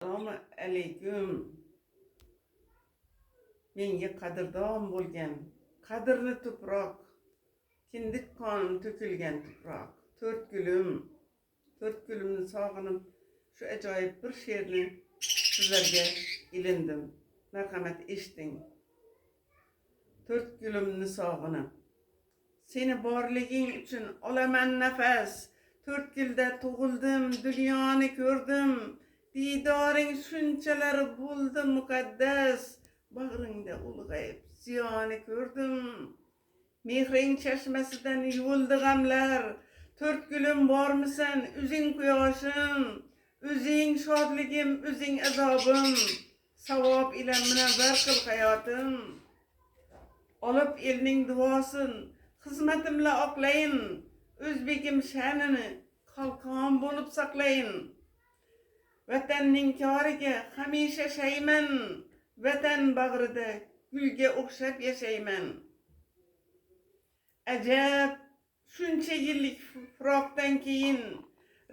Assalomu alaykum. Menga qadrdon bo'lgan, qadrli tuproq, kindik qon to'kilgan tuproq, to'rt gulimni sog'inib, shu ajoyib bir she'rni sizlarga ilindim. Marhamat eshiting. To'rt gulimni sog'inib, seni borliging uchun olaman nafas. 4 yilda tug'ildim, dunyoni ko'rdim. Didoring shunchalar bo'ldi muqaddas. Bag'ringda ulg'ayib ziyoni ko'rdim. Mehring chashmasidan yuvildi g'amlar. 4 gulim bormisan, o'zing quyoshim, o'zing shodligim, o'zing azobim. Savob ila munavvar qil hayotim. Olib elning duosin, xizmatimla oqlayin. O'zbegim sha'nini qalqon bo'lib saqlayin. Vatanning koriga hamisha shayman. Vatan bag'rida gulga o'xshab yashayman. Ajab, shuncha yillik firoqdan keyin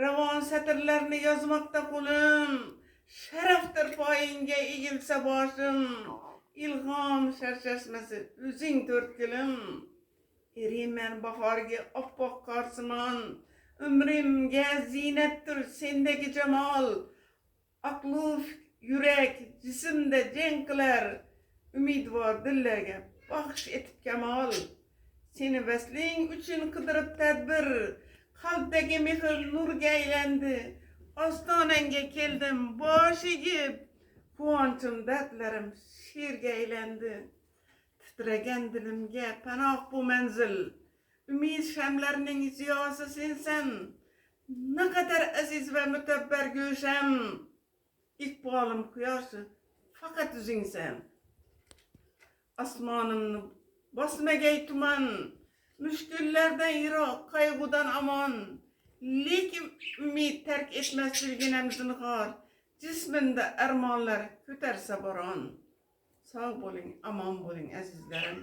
ravon satrlarni yozmoqda qo'lim. Sharafdir poyingga egilsa boshim. Ilg'om sharchashmasi o'zing 4 gulim. Eriman bahorga oppoq qorsimon. Umrimga ziynatdir sendagi jamol. Aqlu yurak jismda jang qilar. Umidvor dillarga baxsh etib kamol. Seni vasling uchun qidirib tadbir. Qalbdagi mehr nurga aylandi. Ostonangga keldim bosh egib. Quvonchim dardlarim she'rga aylandi. Titragan dilimga panoh bu manzil. Umid shamlarning ziyosi sensan. Naqadar aziz va mutabbar go'sham. Iqbolim quyoshi faqat o'zingsan. Osmonimni bosmagay tuman. Mushkullardan yiroq, qayg'udan amon. Lekin umid tark etmas bilginam zinhor. Jismimda armonlar ko'tarsa boron. Sog' bo'ling, amon bo'ling azizlarim.